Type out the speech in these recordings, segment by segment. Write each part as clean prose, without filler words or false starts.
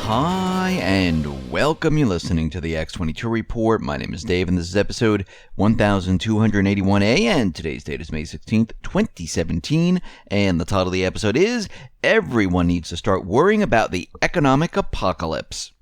Hi, and welcome. You're listening to the X22 Report. My name is Dave, and this is episode 1281A, and today's date is May 16th, 2017, and the title of the episode is Everyone Needs to Start Worrying About the Economic Apocalypse.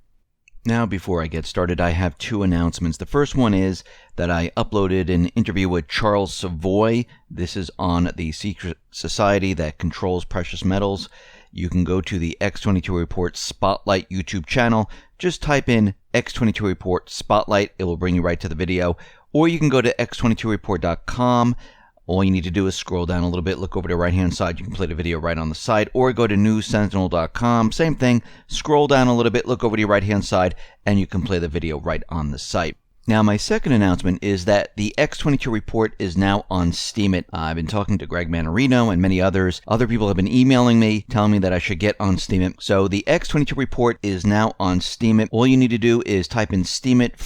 Now, before I get started, I have two announcements. The first one is that I uploaded an interview with Charles Savoy. This is on the secret society that controls precious metals. You can go to the X22 Report Spotlight YouTube channel. Just type in X22 Report Spotlight. It will bring you right to the video. Or you can go to x22report.com. All you need to do is scroll down a little bit, look over to the right-hand side. You can play the video right on the side. Or go to newssentinel.com. Same thing. Scroll down a little bit, look over to your right-hand side, and you can play the video right on the site. Now, my second announcement is that the X22 Report is now on Steemit. I've been talking to Greg Manarino and many others. Other people have been emailing me, telling me that I should get on Steemit. So the X22 Report is now on Steemit. All you need to do is type in Steemit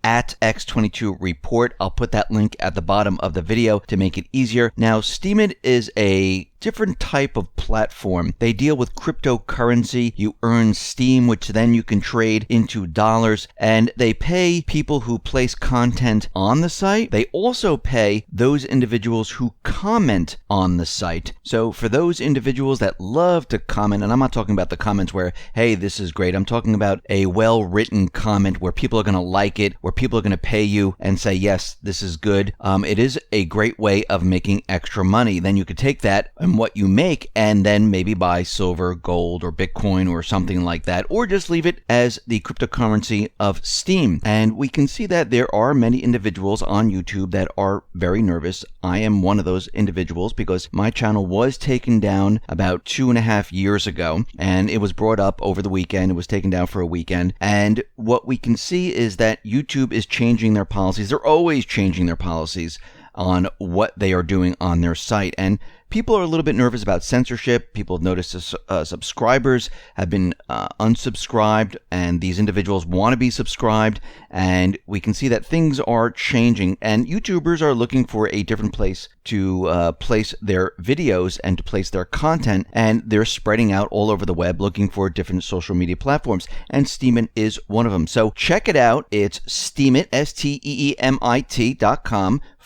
/@X22 Report. I'll put that link at the bottom of the video to make it easier. Now, Steemit is a different type of platform. They deal with cryptocurrency. You earn Steem, which then you can trade into dollars, and they pay people who place content on the site. They also pay those individuals who comment on the site. So for those individuals that love to comment, and I'm not talking about the comments where, hey, this is great. I'm talking about a well-written comment where people are going to like it, where people are going to pay you and say, yes, this is good. It is a great way of making extra money. Then you could take that and what you make and then maybe buy silver, gold, or Bitcoin or something like that, or just leave it as the cryptocurrency of Steem. And we can see that there are many individuals on YouTube that are very nervous. I am one of those individuals because my channel was taken down about 2.5 years ago, and it was brought up over the weekend. It was taken down for a weekend. And what we can see is that YouTube is changing their policies. They're always changing their policies on what they are doing on their site. And people are a little bit nervous about censorship. People have noticed subscribers have been unsubscribed, and these individuals want to be subscribed. And we can see that things are changing, and YouTubers are looking for a different place to place their videos and to place their content, and they're spreading out all over the web looking for different social media platforms, and Steemit is one of them. So check it out. It's Steemit, STEEMIT.com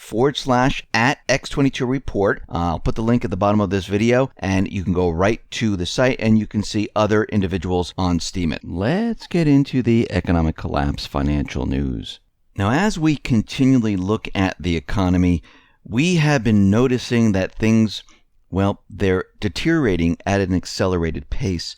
/@X22 Report. I'll put the link at the bottom of this video, and you can go right to the site and you can see other individuals on Steemit. Let's get into the economic collapse financial news. Now, as we continually look at the economy, we have been noticing that things, well, they're deteriorating at an accelerated pace.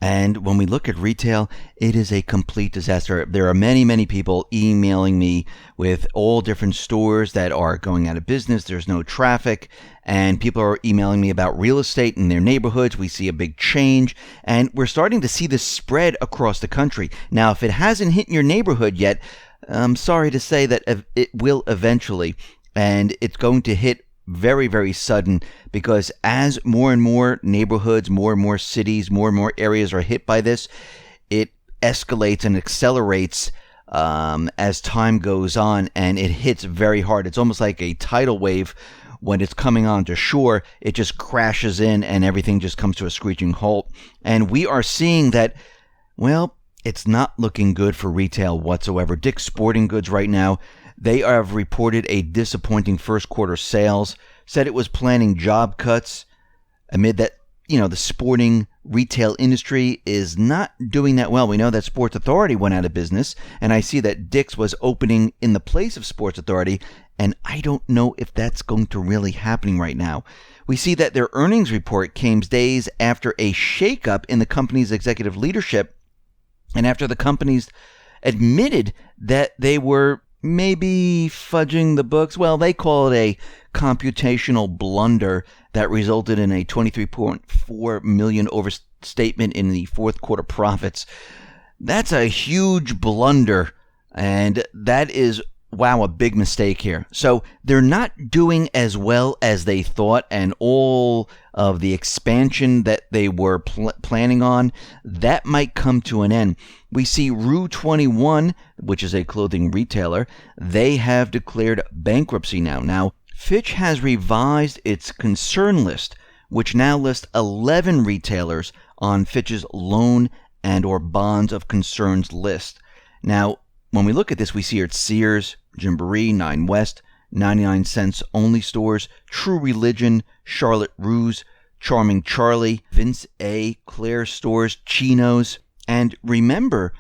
And when we look at retail, it is a complete disaster. There are many, many people emailing me with all different stores that are going out of business. There's no traffic, and people are emailing me about real estate in their neighborhoods. We see a big change, and we're starting to see this spread across the country. Now, if it hasn't hit your neighborhood yet, I'm sorry to say that it will eventually, and it's going to hit very, very sudden, because as more and more neighborhoods, more and more cities, more and more areas are hit by this, it escalates and accelerates as time goes on, and it hits very hard. It's almost like a tidal wave. When it's coming onto shore, it just crashes in and everything just comes to a screeching halt. And we are seeing that, well, it's not looking good for retail whatsoever. Dick's Sporting Goods right now, they have reported a disappointing first quarter sales, said it was planning job cuts amid that, the sporting retail industry is not doing that well. We know that Sports Authority went out of business, and I see that Dick's was opening in the place of Sports Authority, and I don't know if that's going to really happening right now. We see that their earnings report came days after a shakeup in the company's executive leadership, and after the companies admitted that they were maybe fudging the books. Well, they call it a computational blunder that resulted in a $23.4 million overstatement in the fourth quarter profits. That's a huge blunder, and that is, wow, a big mistake here. So they're not doing as well as they thought, and all of the expansion that they were planning on, that might come to an end. We see Rue 21, which is a clothing retailer, they have declared bankruptcy now. Now, Fitch has revised its concern list, which now lists 11 retailers on Fitch's loan and or bonds of concerns list. Now, when we look at this, we see here it's Sears, Gymboree, 9 West, 99 cents only stores, True Religion, Charlotte Russe, Charming Charlie, Vince A., Claire Stores, Chinos. And remember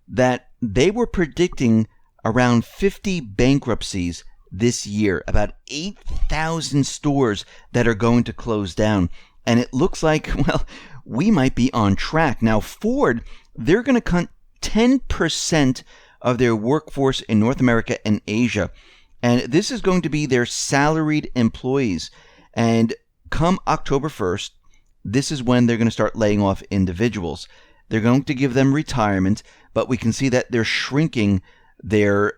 that they were predicting around 50 bankruptcies this year, about 8,000 stores that are going to close down. And it looks like, well, we might be on track. Now, Ford, they're going to cut 10% of their workforce in North America and Asia. And this is going to be their salaried employees. And come October 1st, this is when they're going to start laying off individuals. They're going to give them retirement, but we can see that they're shrinking their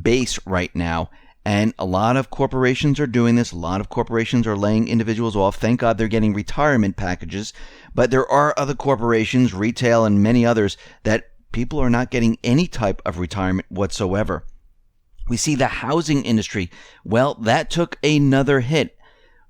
base right now. And a lot of corporations are doing this. A lot of corporations are laying individuals off. Thank God they're getting retirement packages. But there are other corporations, retail and many others, that people are not getting any type of retirement whatsoever. We see the housing industry. Well, that took another hit.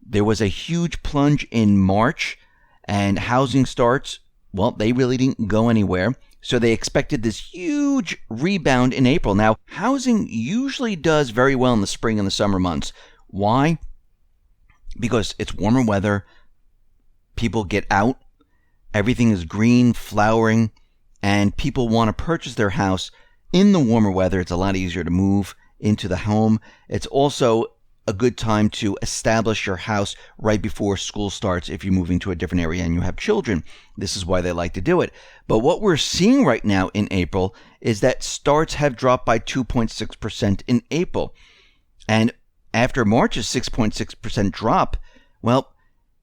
There was a huge plunge in March, and housing starts, well, they really didn't go anywhere. So they expected this huge rebound in April. Now, housing usually does very well in the spring and the summer months. Why? Because it's warmer weather, people get out, everything is green, flowering, and people want to purchase their house in the warmer weather. It's a lot easier to move into the home. It's also a good time to establish your house right before school starts if you're moving to a different area and you have children. This is why they like to do it. But what we're seeing right now in April is that starts have dropped by 2.6% in April. And after March's 6.6% drop, well,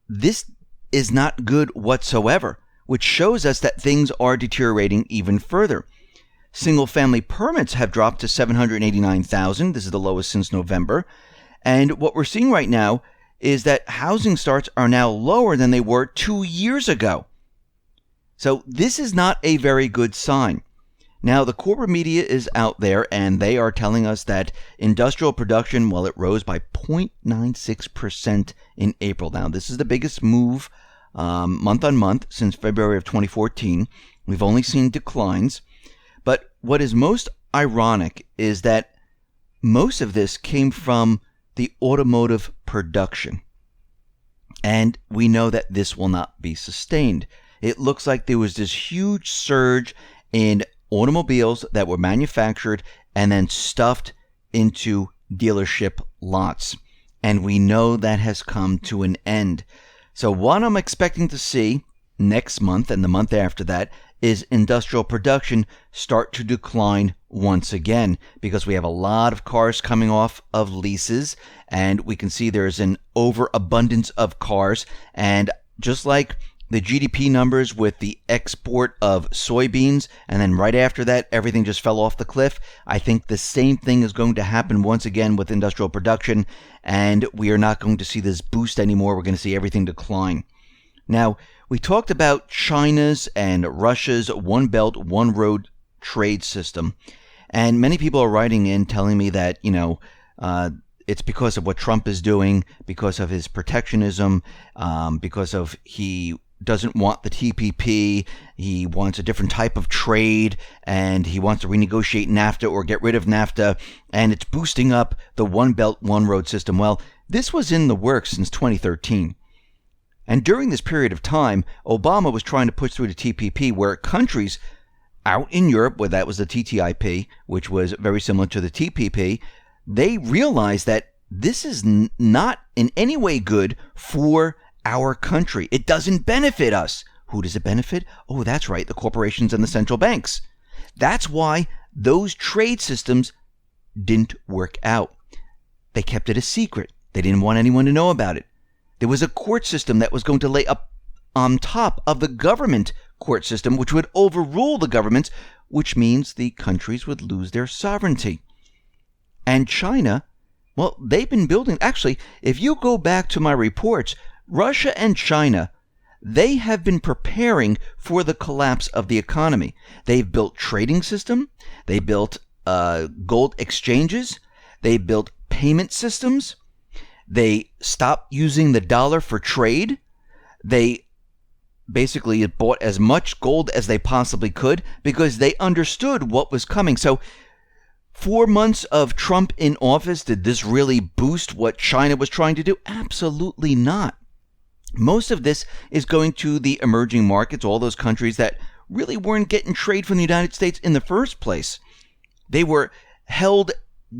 this is not good whatsoever, which shows us that things are deteriorating even further. Single-family permits have dropped to 789,000. This is the lowest since November. And what we're seeing right now is that housing starts are now lower than they were 2 years ago. So this is not a very good sign. Now, the corporate media is out there, and they are telling us that industrial production, well, it rose by 0.96% in April. Now, this is the biggest move month on month since February of 2014. We've only seen declines. But what is most ironic is that most of this came from the automotive production. And we know that this will not be sustained. It looks like there was this huge surge in automobiles that were manufactured and then stuffed into dealership lots. And we know that has come to an end. So what I'm expecting to see next month and the month after that is industrial production start to decline once again, because we have a lot of cars coming off of leases, and we can see there's an overabundance of cars. And just like the GDP numbers with the export of soybeans, and then right after that everything just fell off the cliff, I think the same thing is going to happen once again with industrial production, and we are not going to see this boost anymore. We're going to see everything decline. Now, we talked about China's and Russia's One Belt, One Road trade system. And many people are writing in telling me that, it's because of what Trump is doing, because of his protectionism, because of he doesn't want the TPP, he wants a different type of trade, and he wants to renegotiate NAFTA or get rid of NAFTA, and it's boosting up the One Belt, One Road system. Well, this was in the works since 2013. And during this period of time, Obama was trying to push through the TPP, where countries out in Europe, where that was the TTIP, which was very similar to the TPP, they realized that this is not in any way good for our country. It doesn't benefit us. Who does it benefit? Oh, that's right, the corporations and the central banks. That's why those trade systems didn't work out. They kept it a secret. They didn't want anyone to know about it. There was a court system that was going to lay up on top of the government court system, which would overrule the governments, which means the countries would lose their sovereignty. And China, well, they've been building, actually, if you go back to my reports, Russia and China, they have been preparing for the collapse of the economy. They've built trading system, they built gold exchanges, they built payment systems, they stopped using the dollar for trade, they basically bought as much gold as they possibly could because they understood what was coming. So 4 months of Trump in office, did this really boost what China was trying to do? Absolutely not. Most of this is going to the emerging markets, all those countries that really weren't getting trade from the United States in the first place. They were held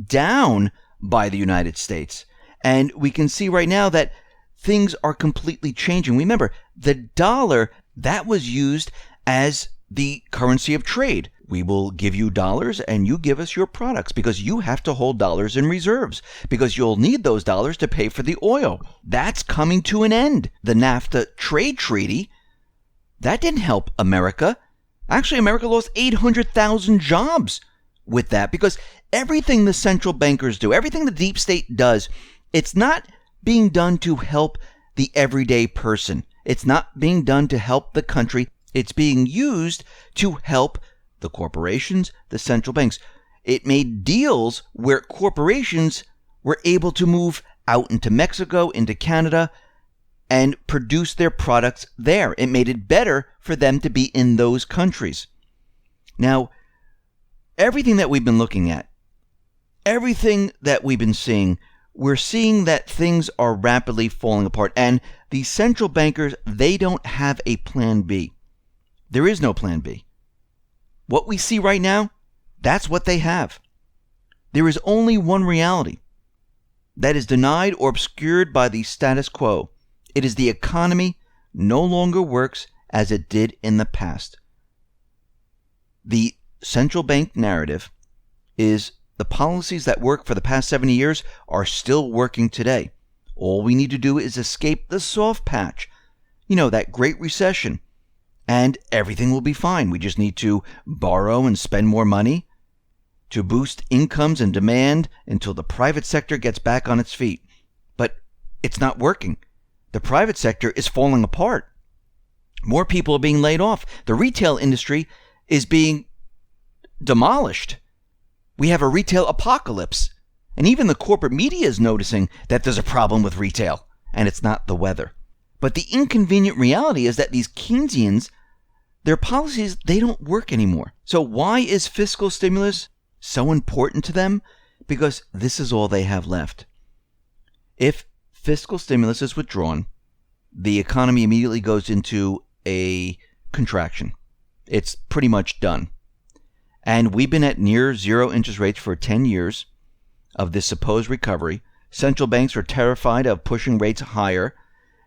down by the United States. And we can see right now that things are completely changing. Remember, the dollar, that was used as the currency of trade. We will give you dollars and you give us your products because you have to hold dollars in reserves because you'll need those dollars to pay for the oil. That's coming to an end. The NAFTA trade treaty, that didn't help America. Actually, America lost 800,000 jobs with that because everything the central bankers do, everything the deep state does, it's not being done to help the everyday person. It's not being done to help the country. It's being used to help the corporations, the central banks. It made deals where corporations were able to move out into Mexico, into Canada, and produce their products there. It made it better for them to be in those countries. Now, everything that we've been looking at, everything that we've been seeing, we're seeing that things are rapidly falling apart. And the central bankers, they don't have a plan B. There is no plan B. What we see right now, that's what they have. There is only one reality that is denied or obscured by the status quo. It is the economy no longer works as it did in the past. The central bank narrative is the policies that work for the past 70 years are still working today. All we need to do is escape the soft patch, that Great Recession, and everything will be fine. We just need to borrow and spend more money to boost incomes and demand until the private sector gets back on its feet. But it's not working. The private sector is falling apart. More people are being laid off. The retail industry is being demolished. We have a retail apocalypse. And even the corporate media is noticing that there's a problem with retail, and it's not the weather. But the inconvenient reality is that these Keynesians, their policies, they don't work anymore. So why is fiscal stimulus so important to them? Because this is all they have left. If fiscal stimulus is withdrawn, the economy immediately goes into a contraction. It's pretty much done. And we've been at near zero interest rates for 10 years of this supposed recovery. Central banks are terrified of pushing rates higher,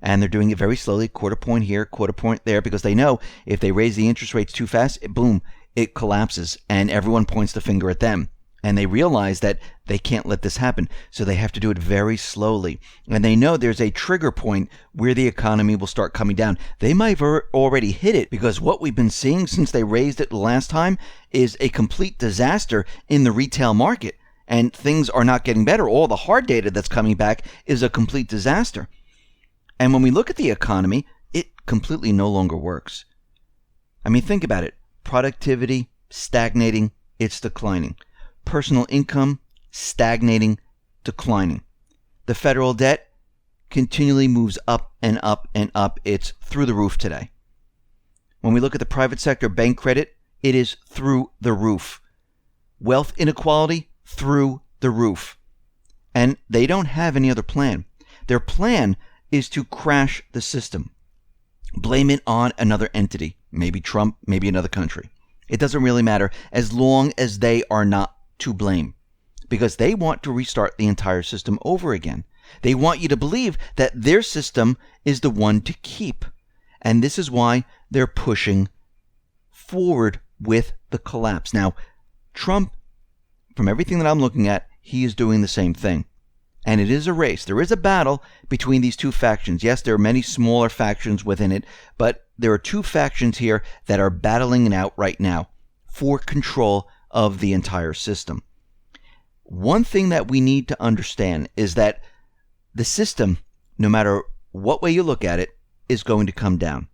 and they're doing it very slowly, quarter point here, quarter point there, because they know if they raise the interest rates too fast, boom, it collapses, and everyone points the finger at them. And they realize that they can't let this happen, so they have to do it very slowly. And they know there's a trigger point where the economy will start coming down. They might have already hit it, because what we've been seeing since they raised it the last time is a complete disaster in the retail market. And things are not getting better. All the hard data that's coming back is a complete disaster. And when we look at the economy, it completely no longer works. I mean, think about it. Productivity, stagnating, it's declining. Personal income, stagnating, declining. The federal debt continually moves up and up and up. It's through the roof today. When we look at the private sector bank credit, it is through the roof. Wealth inequality, through the roof. And they don't have any other plan. Their plan is to crash the system. Blame it on another entity. Maybe Trump, maybe another country. It doesn't really matter as long as they are not to blame, because they want to restart the entire system over again. They want you to believe that their system is the one to keep. And this is why they're pushing forward with the collapse. Now, Trump, from everything that I'm looking at, he is doing the same thing. And it is a race. There is a battle between these two factions. Yes, there are many smaller factions within it, but there are two factions here that are battling it out right now for control of the entire system. One thing that we need to understand is that the system, no matter what way you look at it, is going to come down.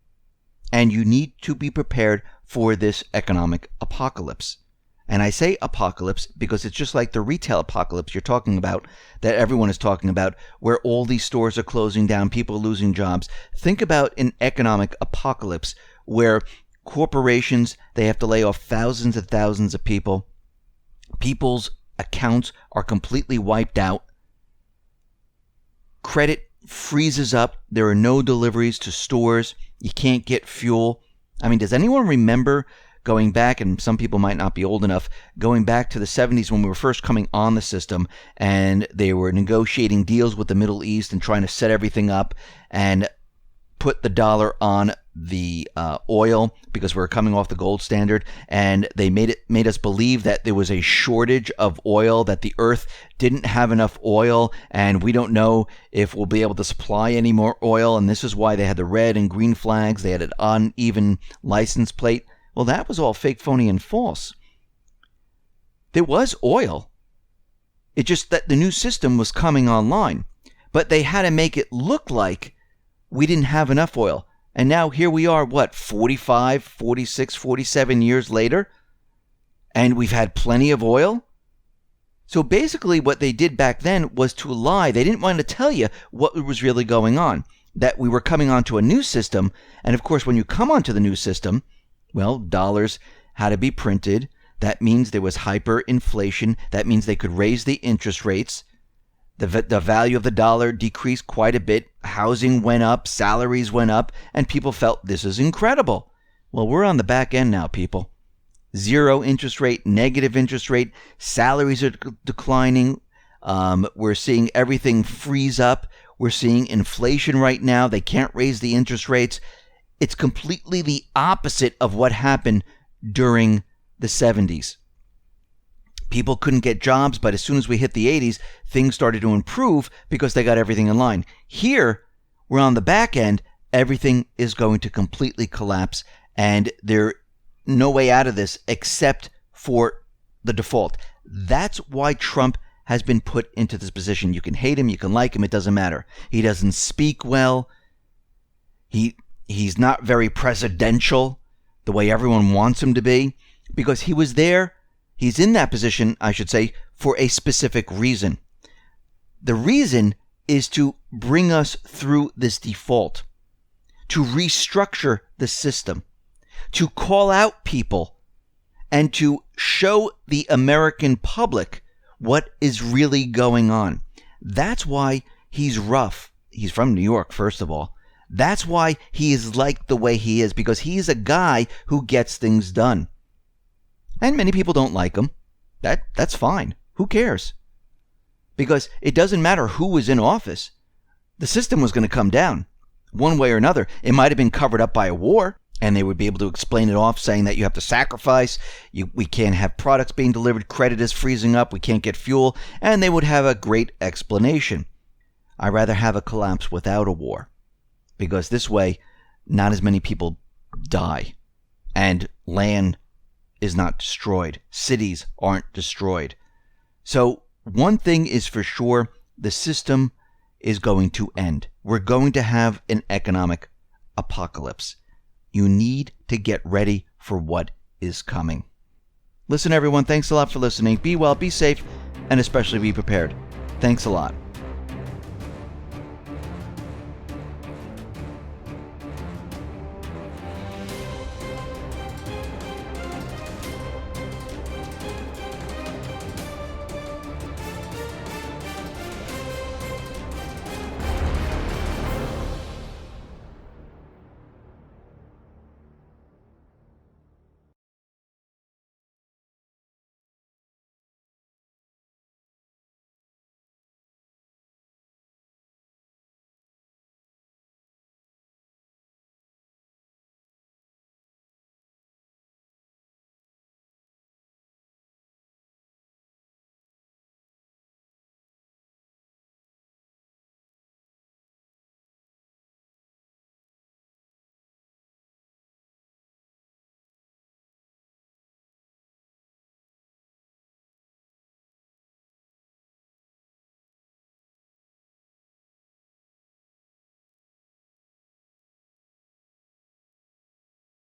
And you need to be prepared for this economic apocalypse. And I say apocalypse because it's just like the retail apocalypse you're talking about, that everyone is talking about, where all these stores are closing down, people are losing jobs. Think about an economic apocalypse where corporations, they have to lay off thousands and thousands of people. People's accounts are completely wiped out. Credit freezes up. There are no deliveries to stores. You can't get fuel. I mean, does anyone remember going back, and some people might not be old enough, going back to the 70s when we were first coming on the system and they were negotiating deals with the Middle East and trying to set everything up and put the dollar on the oil because we were coming off the gold standard, and they made us believe that there was a shortage of oil, that the earth didn't have enough oil, and we don't know if we'll be able to supply any more oil, and this is why they had the red and green flags, they had an uneven license plate. Well, that was all fake, phony, and false. There was oil. It just that the new system was coming online. But they had to make it look like we didn't have enough oil. And now here we are, 45, 46, 47 years later? And we've had plenty of oil? So basically what they did back then was to lie. They didn't want to tell you what was really going on. That we were coming onto a new system. And of course, when you come onto the new system, well, dollars had to be printed. That means there was hyperinflation. That means they could raise the interest rates. The value of the dollar decreased quite a bit. Housing went up, salaries went up, and people felt this is incredible. Well, we're on the back end now, people. Zero interest rate, negative interest rate, salaries are declining. We're seeing everything freeze up. We're seeing inflation right now. They can't raise the interest rates. It's completely the opposite of what happened during the 70s. People couldn't get jobs, but as soon as we hit the 80s, things started to improve because they got everything in line. Here, we're on the back end. Everything is going to completely collapse, and there's no way out of this except for the default. That's why Trump has been put into this position. You can hate him, you can like him, it doesn't matter. He doesn't speak well. He's not very presidential the way everyone wants him to be, because he was there. He's in that position, I should say, for a specific reason. The reason is to bring us through this default, to restructure the system, to call out people, and to show the American public what is really going on. That's why he's rough. He's from New York, first of all. That's why he is liked the way he is, because he's a guy who gets things done. And many people don't like him. That's fine. Who cares? Because it doesn't matter who was in office. The system was going to come down one way or another. It might have been covered up by a war, and they would be able to explain it off, saying that you have to sacrifice, we can't have products being delivered, credit is freezing up, we can't get fuel, and they would have a great explanation. I'd rather have a collapse without a war, because this way, not as many people die, and land is not destroyed. Cities aren't destroyed. So one thing is for sure, the system is going to end. We're going to have an economic apocalypse. You need to get ready for what is coming. Listen, everyone, thanks a lot for listening. Be well, be safe, and especially be prepared. Thanks a lot.